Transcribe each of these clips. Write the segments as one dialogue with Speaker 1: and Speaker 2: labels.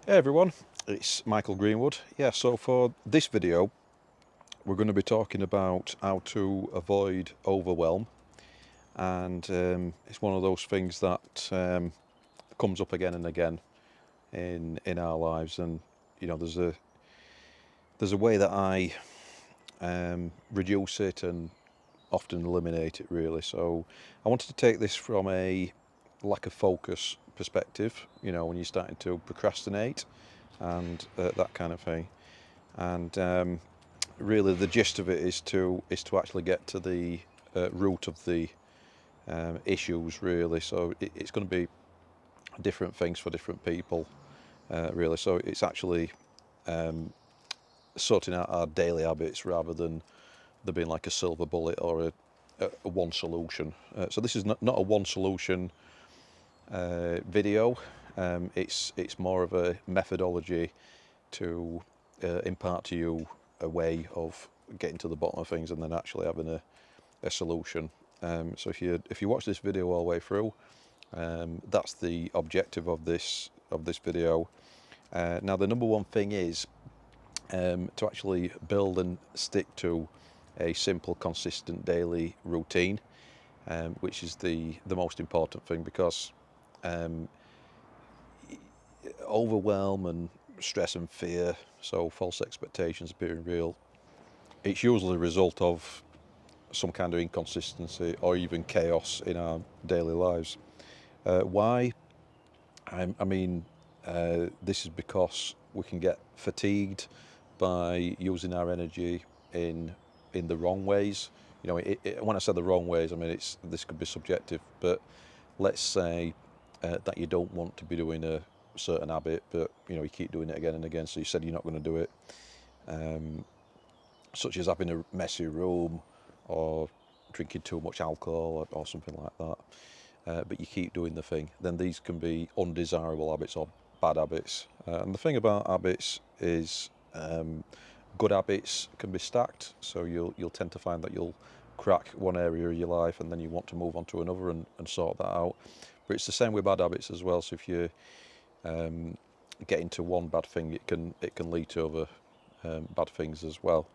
Speaker 1: Hey everyone, it's Michael Greenwood. Yeah, so for this video, we're going to be talking about how to avoid overwhelm, and it's one of those things that comes up again and again in our lives. And there's a way that I reduce it and often eliminate it really. So I wanted to take this from a lack of focus perspective. When you're starting to procrastinate and that kind of thing, and really the gist of it is to actually get to the root of the issues really. So it's going to be different things for different people really. So it's actually sorting out our daily habits rather than there being like a silver bullet or a one solution. So this is not a one solution video. It's more of a methodology to impart to you a way of getting to the bottom of things and then actually having a solution. So if you watch this video all the way through, that's the objective of this video. Now the number one thing is to actually build and stick to a simple, consistent daily routine, which is the most important thing, because um, overwhelm and stress and fear, so false expectations being real, it's usually a result of some kind of inconsistency or even chaos in our daily lives. Why? This is because we can get fatigued by using our energy in the wrong ways. When I say the wrong ways, I mean this could be subjective, but let's say that you don't want to be doing a certain habit, but you keep doing it again and again. So you said you're not going to do it, such as having a messy room or drinking too much alcohol or something like that. But you keep doing the thing, then these can be undesirable habits or bad habits. And the thing about habits is, good habits can be stacked. So you'll tend to find that you'll crack one area of your life and then you want to move on to another and sort that out. But it's the same with bad habits as well. So if you get into one bad thing, it can lead to other bad things as well.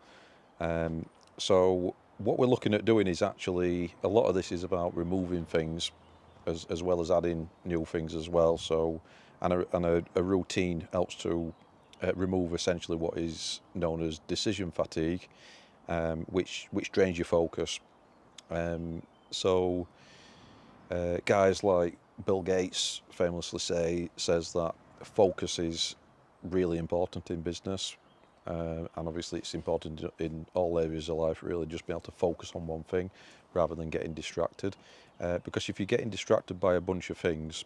Speaker 1: So what we're looking at doing is actually, a lot of this is about removing things as well as adding new things as well. So, and a routine helps to remove essentially what is known as decision fatigue, which drains your focus. So, guys like Bill Gates famously says that focus is really important in business. And obviously it's important in all areas of life, really, just being able to focus on one thing rather than getting distracted. Because if you're getting distracted by a bunch of things,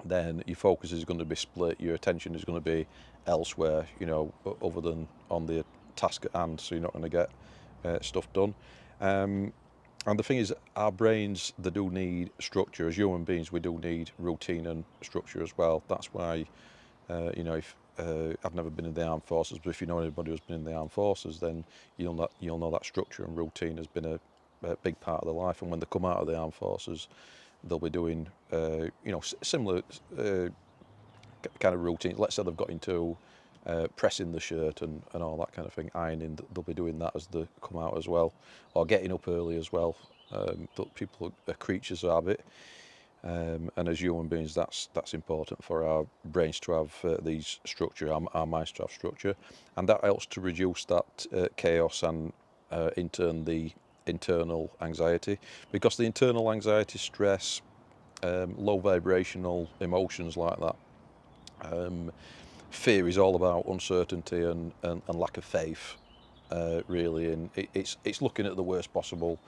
Speaker 1: then your focus is going to be split, your attention is going to be elsewhere, other than on the task at hand, so you're not going to get stuff done. And the thing is, our brains, they do need structure. As human beings, we do need routine and structure as well. That's why, if I've never been in the armed forces, but if you know anybody who's been in the armed forces, then you'll know that structure and routine has been a big part of their life. And when they come out of the armed forces, they'll be doing, similar kind of routines. Let's say they've got into pressing the shirt and all that kind of thing, ironing. They'll be doing that as they come out as well, or getting up early as well. People are creatures of habit, and as human beings, that's important for our brains to have these structure, our minds to have structure, and that helps to reduce that chaos and the internal anxiety, because the internal anxiety, stress, low vibrational emotions like that. Fear is all about uncertainty and lack of faith, really, and it's looking at the worst possible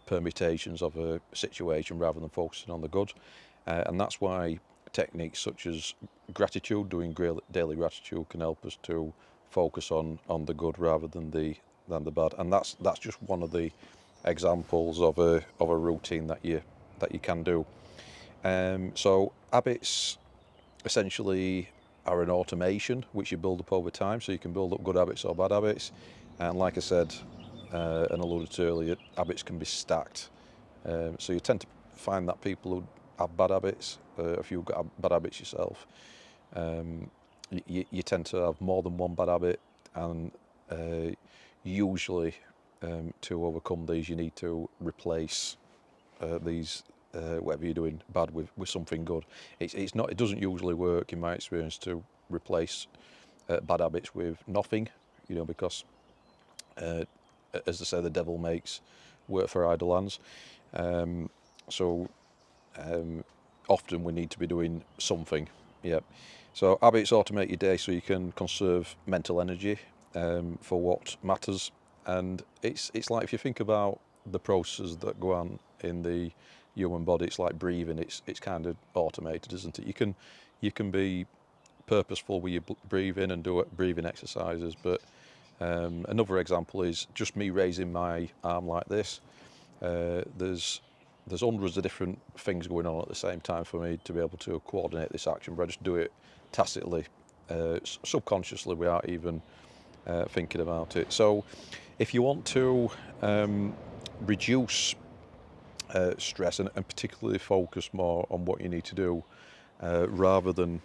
Speaker 1: permutations of a situation rather than focusing on the good. And that's why techniques such as gratitude, doing daily gratitude, can help us to focus on the good rather than the bad. And that's just one of the examples of a routine that you can do. So habits essentially are an automation which you build up over time, so you can build up good habits or bad habits. And like I said and alluded to earlier, habits can be stacked. So you tend to find that people who have bad habits, if you've got bad habits yourself, you tend to have more than one bad habit, and usually to overcome these, you need to replace these whatever you're doing bad with something good. It's not. It doesn't usually work in my experience to replace bad habits with nothing, because uh, as they say, the devil makes work for idle hands. Um, so often we need to be doing something. Yeah. So habits automate your day so you can conserve mental energy for what matters. And it's like, if you think about the processes that go on in the human body, it's like breathing. It's kind of automated, isn't it? You can be purposeful with your breathing and do breathing exercises. But another example is just me raising my arm like this. There's hundreds of different things going on at the same time for me to be able to coordinate this action, but I just do it tacitly, subconsciously, without even thinking about it. So, if you want to reduce stress, and particularly focus more on what you need to do, rather than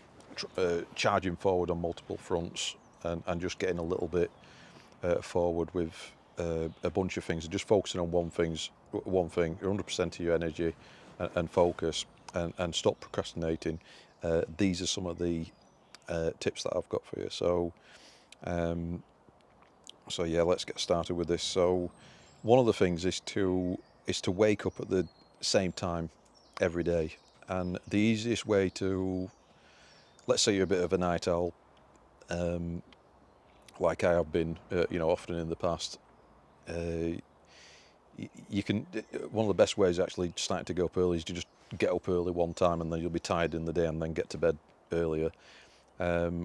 Speaker 1: charging forward on multiple fronts, and just getting a little bit forward with a bunch of things, and just focusing on one thing, 100% of your energy, and focus, and stop procrastinating. These are some of the tips that I've got for you. Um, so yeah, let's get started with this. So one of the things is to wake up at the same time every day, and the easiest way to, let's say you're a bit of a night owl, um, like I have been, often in the past. Uh, you can, one of the best ways actually starting to go up early is to just get up early one time, and then you'll be tired in the day, and then get to bed earlier.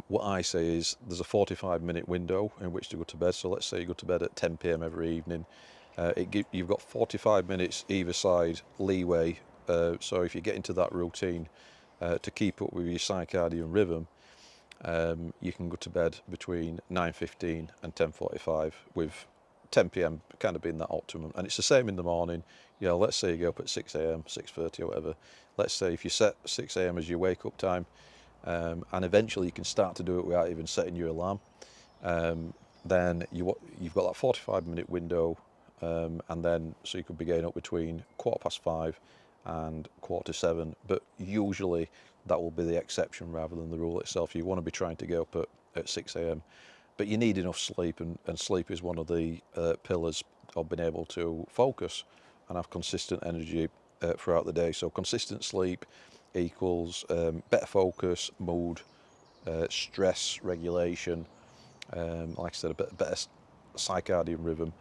Speaker 1: What I say is there's a 45-minute window in which to go to bed. So let's say you go to bed at 10 p.m. every evening. You've got 45 minutes either side leeway. So if you get into that routine to keep up with your circadian rhythm, you can go to bed between 9:15 and 10:45, with 10 p.m. kind of being that optimum. And it's the same in the morning. Let's say you go up at 6 a.m., 6:30 or whatever. Let's say if you set 6 a.m. as your wake up time, and eventually you can start to do it without even setting your alarm, then you've got that 45-minute window, and then so you could be getting up between 5:15 and 6:45. But usually that will be the exception rather than the rule itself. You want to be trying to get up at 6 a.m. But you need enough sleep, and sleep is one of the pillars of being able to focus and have consistent energy throughout the day. So consistent sleep equals better focus, mood, stress regulation, like I said, a bit better circadian rhythm.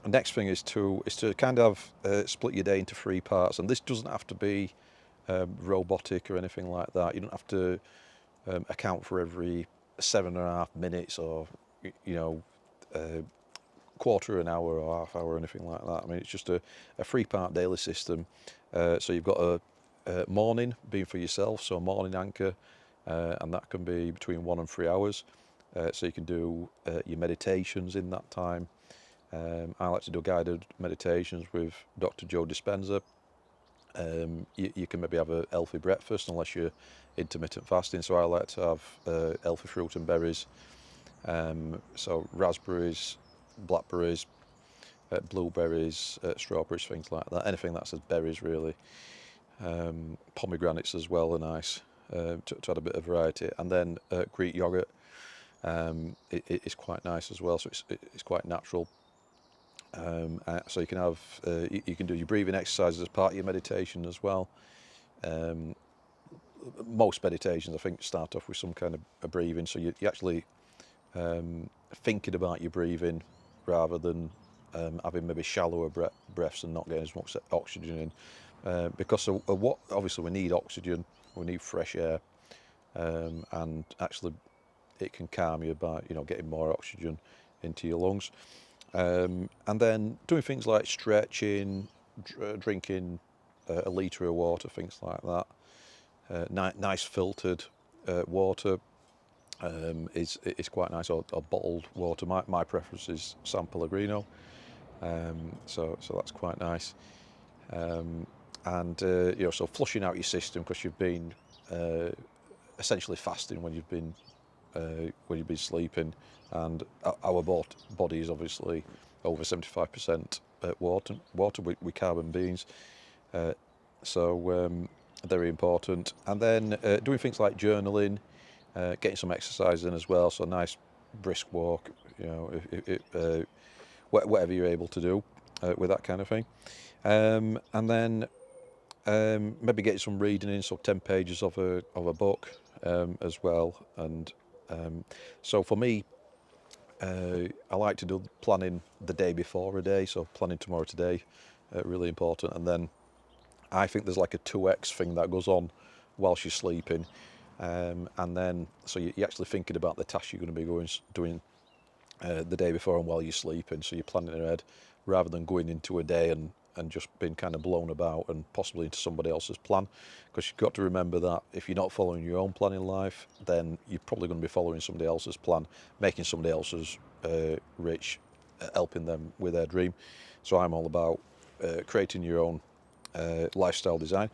Speaker 1: Next thing is to kind of split your day into three parts, and this doesn't have to be robotic or anything like that. You don't have to account for every 7.5 minutes, or you know quarter an hour or half hour or anything like that. I mean, it's just a three-part daily system. So you've got a morning being for yourself, so a morning anchor, and that can be between 1 and 3 hours. So you can do your meditations in that time. I like to do guided meditations with Dr. Joe Dispenza. You can maybe have a healthy breakfast unless you're intermittent fasting. So I like to have healthy fruit and berries. So raspberries, blackberries, blueberries, strawberries, things like that. Anything that says berries, really. Pomegranates as well are nice, to add a bit of variety. And then Greek yogurt is quite nice as well. So it's quite natural. So you can have you can do your breathing exercises as part of your meditation as well. Um, Most meditations, I think, start off with some kind of a breathing. So you actually thinking about your breathing rather than having maybe shallower breaths and not getting as much oxygen in. Because of what, obviously we need oxygen, we need fresh air, and actually it can calm you by getting more oxygen into your lungs. And then doing things like stretching, drinking a litre of water, things like that. Nice filtered water is quite nice, or bottled water. My preference is San Pellegrino, so that's quite nice. And so flushing out your system because you've been essentially fasting when you've been sleeping, and our body is obviously over 75% water with carbon beans. Uh, so very important. And then doing things like journaling, getting some exercise in as well. So a nice brisk walk, whatever you're able to do with that kind of thing. And then maybe get some reading in, so 10 pages of a book as well. And so for me, I like to do planning the day before a day, so planning tomorrow today, really important. And then I think there's like a 2x thing that goes on whilst you're sleeping. And then, so you're actually thinking about the tasks you're going to be doing the day before and while you're sleeping. So you're planning ahead rather than going into a day and just being kind of blown about and possibly into somebody else's plan. Because you've got to remember that if you're not following your own plan in life, then you're probably going to be following somebody else's plan, making somebody else's rich, helping them with their dream. So I'm all about creating your own lifestyle design.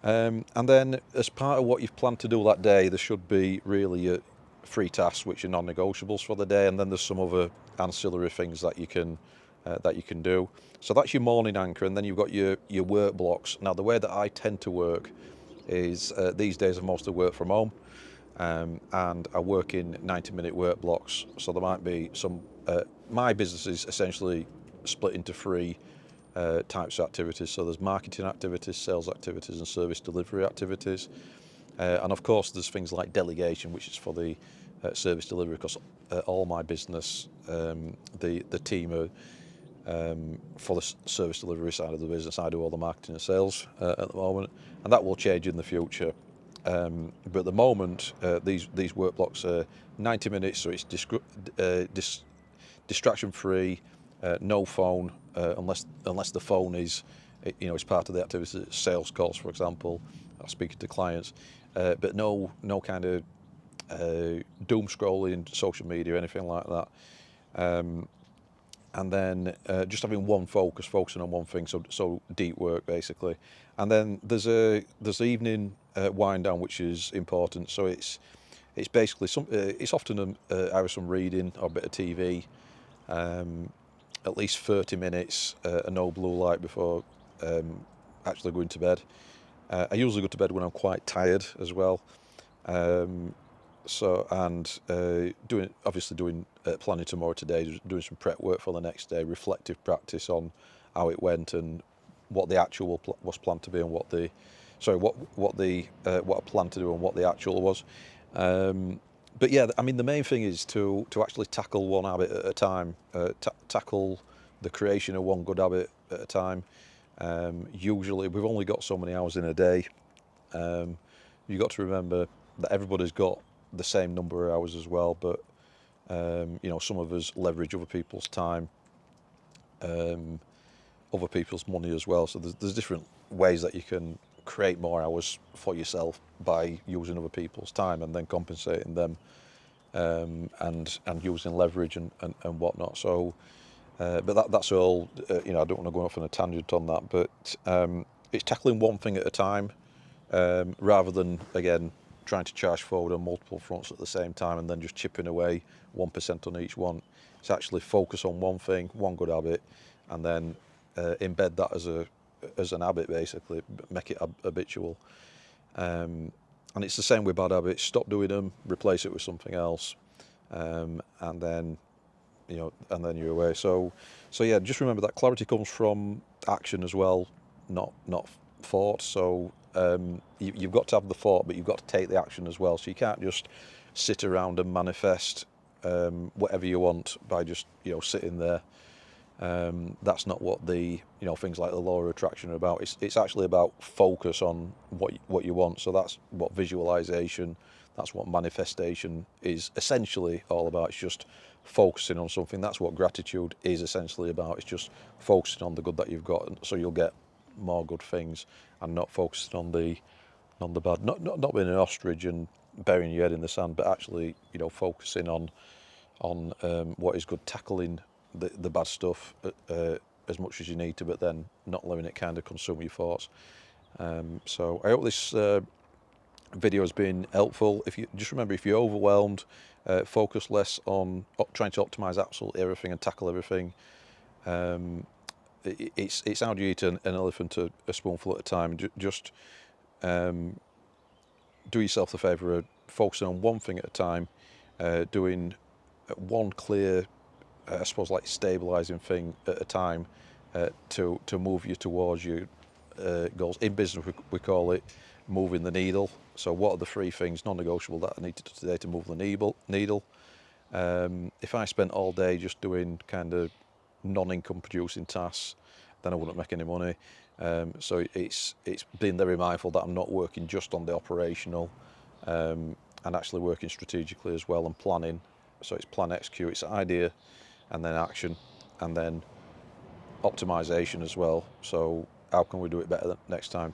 Speaker 1: And then, as part of what you've planned to do that day, there should be really three tasks which are non-negotiables for the day, and then there's some other ancillary things that you can do. So that's your morning anchor, and then you've got your work blocks. Now, the way that I tend to work is these days I mostly work from home, and I work in 90-minute work blocks. So there might be some. My business is essentially split into three types of activities. So there's marketing activities, sales activities, and service delivery activities. And of course, there's things like delegation, which is for the service delivery, because all my business, the team are for the service delivery side of the business. I do all the marketing and sales at the moment, and that will change in the future. But at the moment, these work blocks are 90 minutes, so it's distraction free, no phone unless the phone is, is part of the activity. Sales calls, for example, or speaking to clients, but no kind of doom scrolling, social media, anything like that. And then just having one focusing on one thing, so deep work basically. And then there's the evening wind down, which is important. So it's basically it's often either some reading or a bit of TV, at least 30 minutes, a no blue light before actually going to bed. I usually go to bed when I'm quite tired as well. So and doing planning tomorrow today, doing some prep work for the next day, reflective practice on how it went and what the actual was planned to be and what I planned to do and what the actual was. But yeah, I mean the main thing is to actually tackle one habit at a time, tackle the creation of one good habit at a time. Usually we've only got so many hours in a day. You've got to remember that everybody's got the same number of hours as well, but some of us leverage other people's time, other people's money as well. So there's different ways that you can create more hours for yourself by using other people's time and then compensating them, and using leverage and whatnot. So, but that's all. I don't want to go off on a tangent on that, but it's tackling one thing at a time, rather than again trying to charge forward on multiple fronts at the same time and then just chipping away 1% on each one. It's actually focus on one thing, one good habit, and then embed that as an habit basically, make it habitual. And it's the same with bad habits. Stop doing them, replace it with something else, and then you're away. So yeah, just remember that clarity comes from action as well, not thought. So you've got to have the thought, but you've got to take the action as well. So you can't just sit around and manifest whatever you want by just sitting there. That's not what the things like the law of attraction are about. It's actually about focus on what you want. So that's what visualization, that's what manifestation is essentially all about. It's just focusing on something. That's what gratitude is essentially about. It's just focusing on the good that you've got, so you'll get more good things, and not focusing on the bad. Not being an ostrich and burying your head in the sand, but actually focusing on what is good, tackling the bad stuff as much as you need to, but then not letting it kind of consume your thoughts. So I hope this video has been helpful. If you just remember, if you're overwhelmed, focus less on trying to optimize absolutely everything and tackle everything. It's how do you eat an elephant a spoonful at a time. Just do yourself the favour of focusing on one thing at a time, doing one clear, I suppose, like stabilising thing at a time, to move you towards your goals. In business, we call it moving the needle. So, what are the three things non-negotiable that I need to do today to move the needle? If I spent all day just doing kind of non-income producing tasks, then I wouldn't make any money. So it's being very mindful that I'm not working just on the operational, and actually working strategically as well and planning. So it's plan, execute, it's idea, and then action, and then optimization as well. So how can we do it better next time?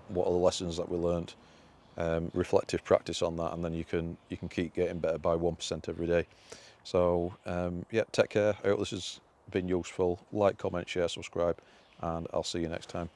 Speaker 1: What are the lessons that we learned? Reflective practice on that, and then you can keep getting better by 1% every day. So yeah, take care. I hope this has been useful. Like, comment, share, subscribe, and I'll see you next time.